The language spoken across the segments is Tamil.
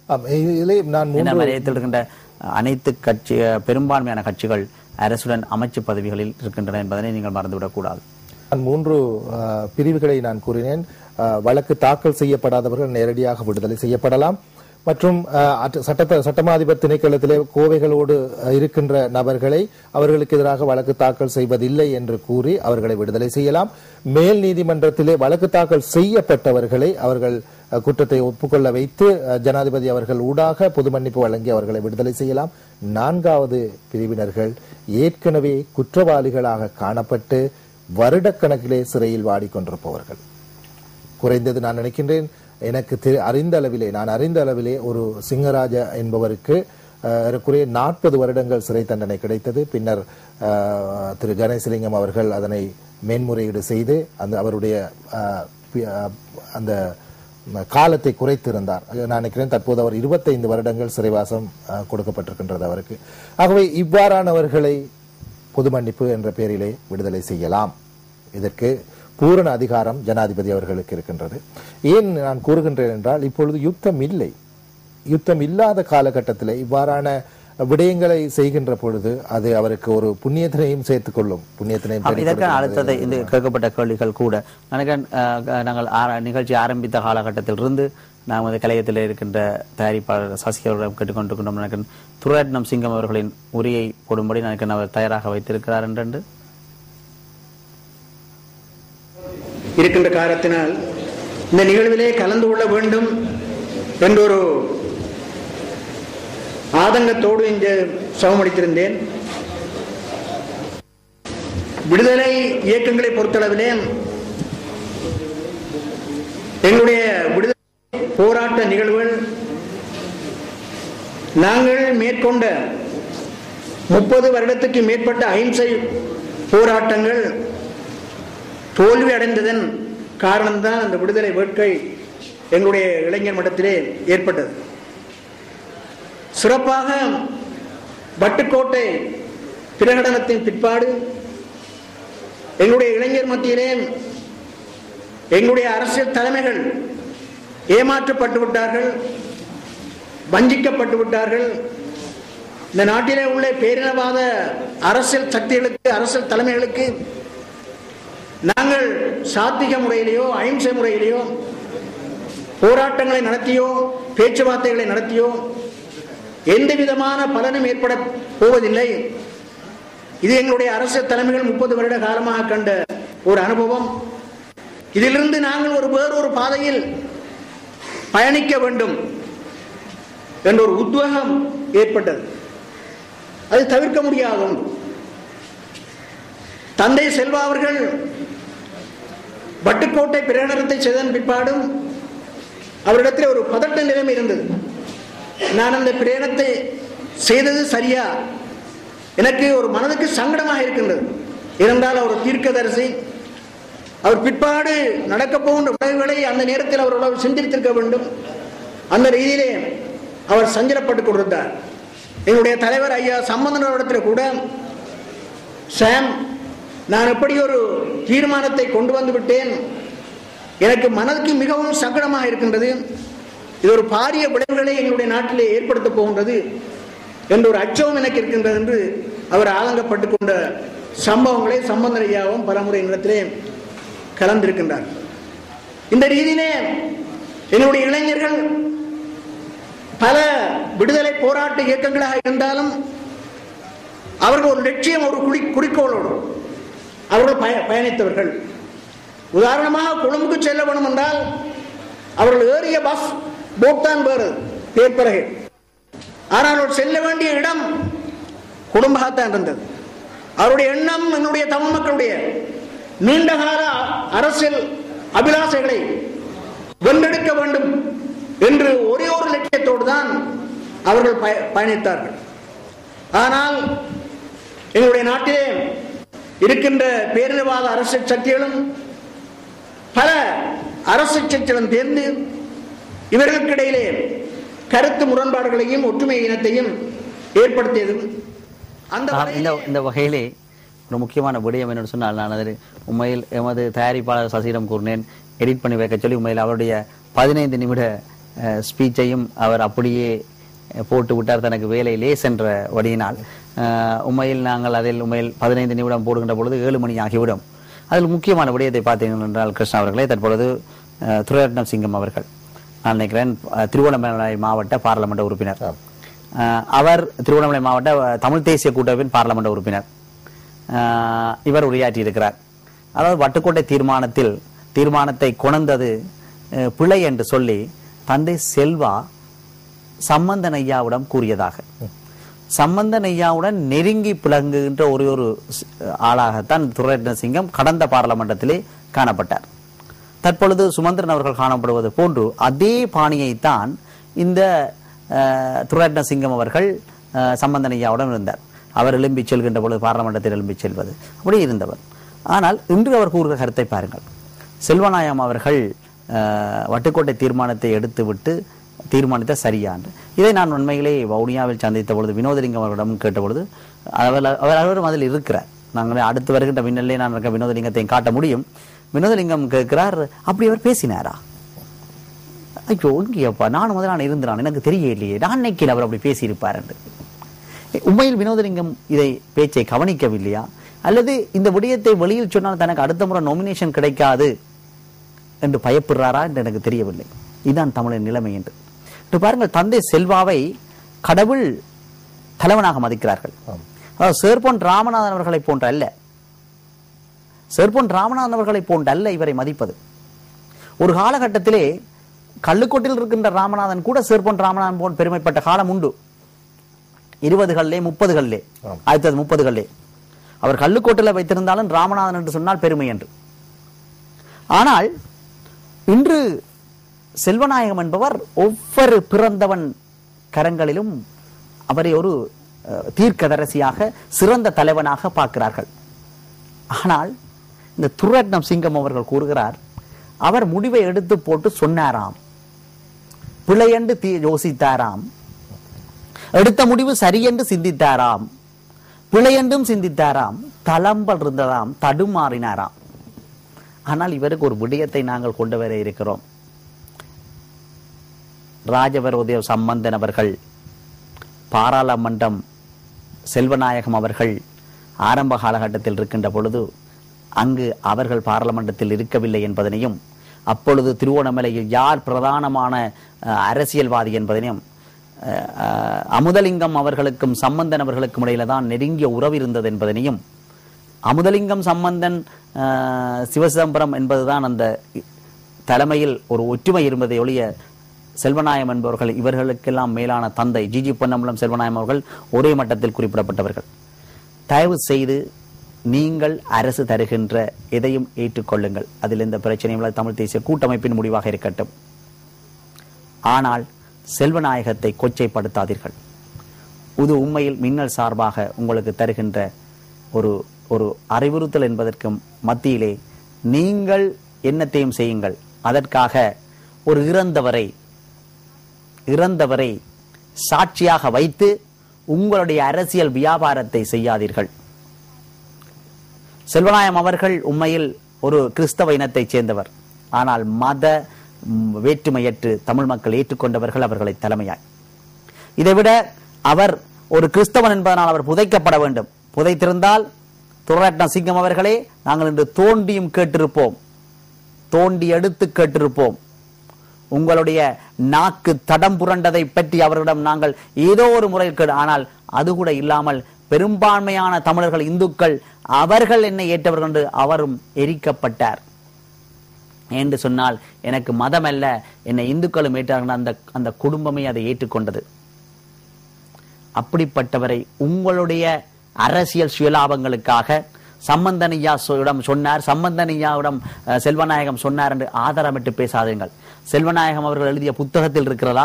இதிலே நான் இருக்கின்ற அனைத்து கட்சி பெரும்பான்மையான கட்சிகள் அரசுடன் அமைச்சு பதவிகளில் இருக்கின்றன என்பதனை நீங்கள் மறந்துவிடக்கூடாது. நான் 3 பிரிவுகளை நான் கூறினேன். வழக்கு தாக்கல் செய்யப்படாதவர்கள் நேரடியாக விடுதலை செய்யப்படலாம் மற்றும் சட்டமாதிபர் திணைக்களத்திலே கோவைகளோடு இருக்கின்ற நபர்களை அவர்களுக்கு எதிராக வழக்கு தாக்கல் செய்வதில்லை என்று கூறி அவர்களை விடுதலை செய்யலாம். மேல் நீதிமன்றத்திலே வழக்கு தாக்கல் செய்யப்பட்டவர்களை அவர்கள் குற்றத்தை ஒப்புக்கொள்ள வைத்து ஜனாதிபதி அவர்கள் ஊடாக பொது மன்னிப்பு வழங்கி அவர்களை விடுதலை செய்யலாம். 4வது பிரிவினர்கள் ஏற்கனவே குற்றவாளிகளாக காணப்பட்டு வருடக்கணக்கிலே சிறையில் வாடிக்கொண்டிருப்பவர்கள். குறைந்தது நான் நினைக்கின்றேன் எனக்கு அறிந்த அளவிலே ஒரு சிங்கராஜ என்பவருக்கு 40 வருடங்கள் சிறை தண்டனை கிடைத்தது. பின்னர் திரு கணேசலிங்கம் அவர்கள் அதனை மேன்முறையீடு செய்து அவருடைய அந்த காலத்தை குறைத்திருந்தார். நான் நினைக்கிறேன் தற்போது அவர் 25 வருடங்கள் சிறைவாசம் கொடுக்கப்பட்டிருக்கின்றது அவருக்கு. ஆகவே இவ்வாறானவர்களை பொது மன்னிப்பு என்ற பெயரிலே விடுதலை செய்யலாம். இதற்கு பூரண அதிகாரம் ஜனாதிபதி அவர்களுக்கு இருக்கின்றது. ஏன் நான் கூறுகின்றேன் என்றால் இப்பொழுது யுத்தம் இல்லை. யுத்தம் இல்லாத காலகட்டத்தில் இவ்வாறான விடயங்களை செய்கின்ற பொழுது அது அவருக்கு ஒரு புண்ணியத்தினையும் சேர்த்துக் கொள்ளும். அடுத்தது இந்த கேட்கப்பட்ட கேள்விகள் கூட நாங்கள் நிகழ்ச்சி ஆரம்பித்த காலகட்டத்திலிருந்து நாம் கலையத்தில் இருக்கின்ற தயாரிப்பாளர் சசிகலாவிடம் கேட்டுக்கொண்டிருக்கின்றோம். எனக்கு துரைரட்னம் சிங்கம் அவர்களின் உரையை போடும்படி எனக்கு அவர் தயாராக வைத்திருக்கிறார் என்று இருக்கின்ற காரணத்தினால் இந்த நிகழ்விலே கலந்து கொள்ள வேண்டும் என்றொரு ஆதங்கத்தோடு இங்கு சமமளித்திருந்தேன். விடுதலை இயக்கங்களை பொறுத்தளவிலே எங்களுடைய விடுதலை போராட்ட நிகழ்வுகள் நாங்கள் மேற்கொண்ட 30 வருடத்துக்கு மேற்பட்ட அஹிம்சை போராட்டங்கள் தோல்வி அடைந்ததன் காரணம்தான் அந்த விடுதலை வேட்கை எங்களுடைய இளைஞர் மட்டத்திலே ஏற்பட்டது. சிறப்பாக வட்டுக்கோட்டை பிரகடனத்தின் பிற்பாடு எங்களுடைய இளைஞர் மத்தியிலே எங்களுடைய அரசியல் தலைமைகள் ஏமாற்றப்பட்டு விட்டார்கள், வஞ்சிக்கப்பட்டு விட்டார்கள். இந்த நாட்டிலே உள்ள பேரினவாத அரசியல் சக்திகளுக்கு, அரசியல் தலைமைகளுக்கு நாங்கள் சாத்திக முறையிலேயோ அஹிம்சை முறையிலேயோ போராட்டங்களை நடத்தியோ பேச்சுவார்த்தைகளை நடத்தியோ எந்த விதமான பலனும் ஏற்பட போவதில்லை. இது எங்களுடைய அரசியல் தலைமைகள் 30 வருட காலமாக கண்ட ஒரு அனுபவம். இதிலிருந்து நாங்கள் வேறொரு பாதையில் பயணிக்க வேண்டும் என்ற ஒரு உத்வேகம் ஏற்பட்டது. அது தவிர்க்க முடியாத ஒன்று. தந்தை செல்வா அவர்கள் வட்டுக்கோட்டை பிரகடனத்தை செய்ததன் பிற்பாடும் அவரிடத்தில் ஒரு பதட்ட நிலைமை இருந்தது. நான் அந்த பிரகடனத்தை செய்தது சரியா, எனக்கு ஒரு மனதுக்கு சங்கடமாக இருக்கின்றது. இருந்தால் அவர் தீர்க்கதரிசி, அவர் பிற்பாடு நடக்க போகின்ற விளைவுகளை அந்த நேரத்தில் அவர் சிந்தித்திருக்க வேண்டும். அந்த ரீதியிலே அவர் சஞ்சலப்பட்டுக் கொண்டிருந்தார். எங்களுடைய தலைவர் ஐயா சம்பந்தனிடத்தில் கூட, சாம், நான் எப்படி ஒரு தீர்மானத்தை கொண்டு வந்து விட்டேன், எனக்கு மனதுக்கு மிகவும் சங்கடமாக இருக்கின்றது, இது ஒரு பாரிய விளைவுகளை எங்களுடைய நாட்டிலே ஏற்படுத்த போகின்றது என்ற ஒரு அச்சம் எனக்கு இருக்கின்றது என்று அவர் ஆதங்கப்பட்டுக் கொண்ட சம்பவங்களை சம்பந்தன் ஐயாவும் பலமுறை இடத்திலே கலந்திருக்கின்றார். இந்த ரீதியிலே என்னுடைய இளைஞர்கள் பல விடுதலை போராட்ட இயக்கங்களாக இருந்தாலும் அவர்கள் ஒரு லட்சியம், ஒரு குறிக்கோளோடு அவர்கள் பயணித்தவர்கள். உதாரணமாக கொழும்புக்கு செல்ல வேண்டும் என்றால் அவர்கள் ஏறிய பஸ் போட்டான் வேறு பேர்பறகை, ஆனால் அவர் செல்ல வேண்டிய இடம் குடும்பத்தான் இருந்தது. அவருடைய எண்ணம் என்னுடைய தமிழ் மக்களுடைய நீண்டகால அரசியல் அபிலாசைகளை வென்றெடுக்க வேண்டும் என்று ஒரே ஒரு லட்சியத்தோடு தான் அவர்கள் பயணித்தார்கள். ஆனால் எங்களுடைய நாட்டிலே இருக்கின்ற பேரினவாத அரசியல் சக்திகளும் பல அரசியல் சக்திகளும் தேர்ந்து இவர்களுக்கு இடையிலே கருத்து முரண்பாடுகளையும் ஒற்றுமை இனத்தையும் ஏற்படுத்தியதும் இந்த வகையிலே ஒரு முக்கியமான விடயம் என்று சொன்னால், நான் அதில் உண்மையில் எமது தயாரிப்பாளர் சசியிடம் கூறினேன், எடிட் பண்ணி வைக்க சொல்லி. உண்மையில் அவருடைய 15 நிமிட ஸ்பீச்சையும் அவர் அப்படியே போட்டு விட்டார் தனக்கு வேலையிலே சென்ற வழியினால். உண்மையில் நாங்கள் அதில் உண்மையில் 15 நிமிடம் போடுகின்ற பொழுது 7 மணி ஆகிவிடும். அதில் முக்கியமான விடயத்தை பார்த்தீர்கள் என்றால் கிருஷ்ணா அவர்களே, தற்பொழுது துரைரட்னம் சிங்கம் அவர்கள், நான் நினைக்கிறேன் திருவண்ணாமலை மாவட்ட பாராளுமன்ற உறுப்பினர், அவர் திருவண்ணாமலை மாவட்ட தமிழ் தேசிய கூட்டமைப்பின் பாராளுமன்ற உறுப்பினர், இவர் உரையாற்றி இருக்கிறார். அதாவது வட்டுக்கோட்டை தீர்மானத்தை கொணர்ந்தது பிழை என்று சொல்லி தந்தை செல்வா சம்பந்தன் ஐயாவிடம் கூறியதாக. சம்பந்தன் ஐயாவுடன் நெருங்கி பிளங்குகின்ற ஒரு ஆளாகத்தான் துரைரட்ன சிங்கம் கடந்த பாராளுமன்றத்திலே காணப்பட்டார். தற்பொழுது சுமந்திரன் அவர்கள் காணப்படுவது போன்று அதே பாணியைத்தான் இந்த துரைரட்ன சிங்கம் அவர்கள் சம்பந்தன் ஐயாவுடன் இருந்தார். அவர் எழும்பி செல்கின்ற பொழுது பாராளுமன்றத்தில் எழும்பி செல்வது அப்படி இருந்தவர். ஆனால் இன்று அவர் கூறுகிற கருத்தை பாருங்கள். செல்வநாயகம் அவர்கள் வட்டுக்கோட்டை தீர்மானத்தை எடுத்துவிட்டு தீர்மானித்த சரியான்று. இதை நான் உண்மையிலே வவுனியாவில் சந்தித்த பொழுது வினோதலிங்கம் அவர்களிடம் கேட்டபொழுது அவரும் அதில் இருக்கிறார். நாங்கள் அடுத்து வருகின்ற மின்னலே நான் வினோதலிங்கத்தையும் காட்ட முடியும். வினோதலிங்கம் கேட்கிறார், அப்படி அவர் பேசினாரா? ஐயோ இங்கேப்பா, நானும் முதலான இருந்தான், எனக்கு தெரியலையே, நான் நினைக்கல அவர் அப்படி பேசியிருப்பார் என்று. உண்மையில் வினோதலிங்கம் இதை பேச்சை கவனிக்கவில்லையா, அல்லது இந்த விடயத்தை வெளியில் சொன்னால் தனக்கு அடுத்த முறை நாமினேஷன் கிடைக்காது என்று பயப்படுறாரா என்று எனக்கு தெரியவில்லை. இதுதான் தமிழின் நிலைமை என்று பாருங்கள். தந்தை செல்வாவை கடவுள் தலைவனாக மதிக்கிறார்கள். சேர்பொன் ராமநாதன் அவர்களை போன்ற அல்ல, சேர்பொன் ராமநாதன் அவர்களை போன்ற அல்ல இவரை மதிப்பது. ஒரு காலகட்டத்திலே கள்ளுக்கோட்டில் இருக்கின்ற ராமநாதன் கூட சேர்பொன் ராமநாதன் போன்ற பெருமைப்பட்ட காலம் உண்டு. 20களிலே 30களிலே 1930களிலே அவர் கள்ளுக்கோட்டில் வைத்திருந்தாலும் ராமநாதன் என்று சொன்னால் பெருமை என்று. ஆனால் இன்று செல்வநாயகம் என்பவர் ஒவ்வொரு பிறந்தவன் கரங்களிலும் அவரை ஒரு தீர்க்கதரிசியாக சிறந்த தலைவனாக பார்க்கிறார்கள். ஆனால் இந்த துரைரட்னம் சிங்கம் அவர்கள் கூறுகிறார், அவர் முடிவை எடுத்து போட்டு சொன்னாராம், பிழையென்று யோசித்தாராம், எடுத்த முடிவு சரியென்று சிந்தித்தாராம், பிழையென்றும் சிந்தித்தாராம், தளம்பல் இருந்ததாம், தடுமாறினாராம். ஆனால் இவருக்கு ஒரு விடயத்தை நாங்கள் கொண்டு வர இருக்கிறோம். ராஜவரோதய சம்பந்தன் அவர்கள், பாராளுமன்றம் செல்வநாயகம் அவர்கள் ஆரம்ப காலகட்டத்தில் இருக்கின்ற பொழுது அங்கு அவர்கள் பாராளுமன்றத்தில் இருக்கவில்லை என்பதனையும், அப்பொழுது திருவோணமலையில் யார் பிரதானமான அரசியல்வாதி என்பதனையும், அமுதலிங்கம் அவர்களுக்கும் சம்பந்தன் அவர்களுக்கும் இடையில தான் நெருங்கிய உறவு இருந்தது என்பதனையும், அமுதலிங்கம் சம்பந்தன் சிவசிதம்பரம் என்பதுதான் அந்த தலைமையில் ஒரு ஒற்றுமை இருந்ததை ஒழிய செல்வநாயகம் என்பவர்கள் இவர்களுக்கெல்லாம் மேலான தந்தை ஜிஜி பொன்னம்பலம் செல்வநாயகம் அவர்கள் ஒரே மட்டத்தில் குறிப்பிடப்பட்டவர்கள். தயவு செய்து நீங்கள் அரசு தருகின்ற எதையும் ஏற்றுக்கொள்ளுங்கள், அதில் எந்த பிரச்சனையும் தமிழ் தேசிய கூட்டமைப்பின் முடிவாக இருக்கட்டும். ஆனால் செல்வநாயகத்தை கொச்சைப்படுத்தாதீர்கள். இது உண்மையில் மின்னல் சார்பாக உங்களுக்கு தருகின்ற ஒரு அறிவுறுத்தல் என்பதற்கும் மத்தியிலே நீங்கள் என்னத்தையும் செய்யுங்கள். அதற்காக ஒரு இறந்தவரை சாட்சியாக வைத்து உங்களுடைய அரசியல் வியாபாரத்தை செய்யாதீர்கள். செல்வநாயகம் அவர்கள் உண்மையில் ஒரு கிறிஸ்தவ இனத்தைச் சேர்ந்தவர். ஆனால் மத வேற்றுமையற்று தமிழ் மக்கள் ஏற்றுக்கொண்டவர்கள் அவர்களை தலைமையாய். இதைவிட அவர் ஒரு கிறிஸ்தவன் என்பதனால் அவர் புதைக்கப்பட வேண்டும். புதைத்திருந்தால் துரைரட்னம் சிங்கம் அவர்களே, நாங்கள் இன்று தோண்டியும் கேட்டிருப்போம், தோண்டி எடுத்து கேட்டிருப்போம். உங்களுடைய நாக்கு தடம் புரண்டதை பற்றி அவர்களிடம் நாங்கள் ஏதோ ஒரு முறையில் ஆனால் அது கூட இல்லாமல் பெரும்பான்மையான தமிழர்கள் இந்துக்கள் அவர்கள் என்னை ஏற்றவர்கள் என்று அவரும் எரிக்கப்பட்டார் என்று சொன்னால் எனக்கு மதம் அல்ல, என்னை இந்துக்களும் ஏற்றார்கள், அந்த குடும்பமே அதை ஏற்றுக்கொண்டது. அப்படிப்பட்டவரை உங்களுடைய அரசியல் சுயலாபங்களுக்காக சம்பந்தனியாவிடம் சொன்னார், சம்பந்தனியாவிடம் செல்வநாயகம் சொன்னார் என்று ஆதாரமிட்டு பேசாதீர்கள். செல்வநாயகம் அவர்கள் எழுதிய புத்தகத்தில் இருக்கிறதா?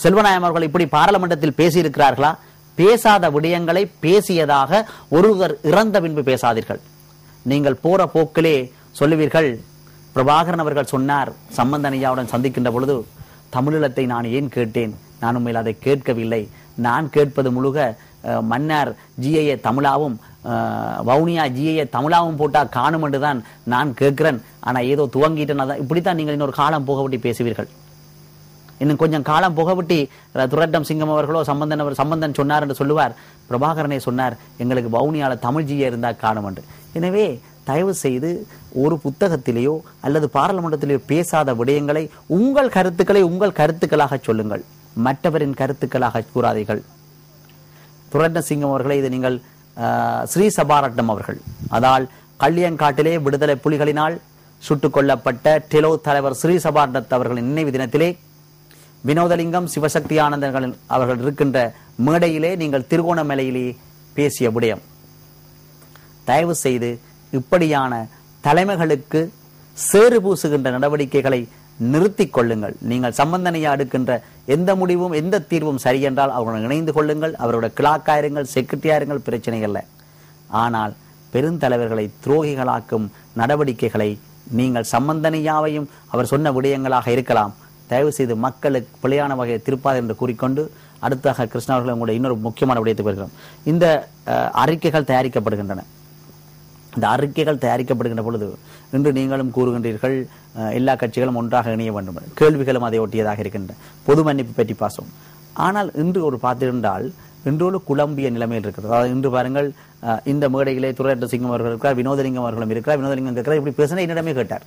செல்வநாயகம் அவர்கள் இப்படி பாராளுமன்றத்தில் பேசியிருக்கிறார்களா? பேசாத விடயங்களை பேசியதாக ஒருவர் இறந்த பின்பு பேசாதீர்கள். நீங்கள் போற போக்கிலே சொல்லுவீர்கள், பிரபாகரன் அவர்கள் சொன்னார் சம்பந்தனியாவுடன் சந்திக்கின்ற பொழுது, தமிழீழத்தை நான் ஏன் கேட்டேன், நான் உண்மையில் அதை கேட்கவில்லை, நான் கேட்பது முழுக மன்னார் ஜிஐஏ தமிழாவும் வவுனியா ஜிஐஏ தமிழாவும் போட்டா காணும் என்றுதான் நான் கேட்கிறேன், ஆனா ஏதோ துவங்கிட்டேன். இப்படித்தான் நீங்கள் இன்னொரு காலம் போக விட்டு பேசுவீர்கள். இன்னும் கொஞ்சம் காலம் புகவிட்டி துரட்டம் சிங்கம் அவர்களோ சம்பந்தன் சொன்னார் என்று சொல்லுவார். பிரபாகரனே சொன்னார், எங்களுக்கு வவுனியால தமிழ்ஜியே இருந்தா காணும் என்று. எனவே தயவு செய்து ஒரு புத்தகத்திலேயோ அல்லது பாராளுமன்றத்திலேயோ பேசாத விடயங்களை உங்கள் கருத்துக்களாக சொல்லுங்கள், மற்றவரின் கருத்துக்களாக கூறாதீர்கள். துரட்ன சிங்கம் அவர்களை இது நீங்கள் ஸ்ரீ சபாரட்னம் அவர்கள், அதால் கள்ளியங்காட்டிலே விடுதலை புலிகளினால் சுட்டுக் கொல்லப்பட்ட டெலோ தலைவர் ஸ்ரீ சபாரட்னத் அவர்களின் நினைவு தினத்திலே வினோதலிங்கம் சிவசக்தி ஆனந்தர்கள் அவர்கள் இருக்கின்ற மேடையிலே நீங்கள் திருகோணமலையிலே பேசிய விடயம். தயவு செய்து இப்படியான தலைமைகளுக்கு சேறு பூசுகின்ற நடவடிக்கைகளை நிறுத்திக் கொள்ளுங்கள். நீங்கள் சம்பந்தனையா எடுக்கின்ற எந்த முடிவும் எந்த தீர்வும் சரி என்றால் அவருடன் இணைந்து கொள்ளுங்கள், அவருடைய கிளாக்காயிருங்கள், செக்ரட்டரியாருங்கள், பிரச்சனை அல்ல. ஆனால் பெருந்தலைவர்களை துரோகிகளாக்கும் நடவடிக்கைகளை நீங்கள் சம்பந்தனையாவையும் அவர் சொன்ன விடயங்களாக இருக்கலாம், தயவு செய்து மக்களுக்கு பிழையான வகையை திருப்பாது என்று கூறிக்கொண்டு அடுத்தாக கிருஷ்ணா அவர்கள் உங்களுடைய இன்னொரு முக்கியமான விடயத்துக்கு வருகிறோம். இந்த அறிக்கைகள் தயாரிக்கப்படுகின்றன. இந்த அறிக்கைகள் தயாரிக்கப்படுகின்ற பொழுது இன்று நீங்களும் கூறுகின்றீர்கள் எல்லா கட்சிகளும் ஒன்றாக இணைய வேண்டும், கேள்விகளும் அதை ஒட்டியதாக இருக்கின்ற பொது மன்னிப்பு பற்றி பாசம். ஆனால் இன்று ஒரு பார்த்திருந்தால் இன்றோடு குழம்பிய நிலைமையில் இருக்கிறது. அதாவது இன்று பாருங்கள், இந்த மேடையிலே துரைட்ட சிங்கம் அவர்கள் இருக்கிறார், வினோதலிங்கம் அவர்களும் இருக்கிறார். வினோதலிங்கம் இருக்கிறார், இப்படி பேசினா என்னிடமே கேட்டார்.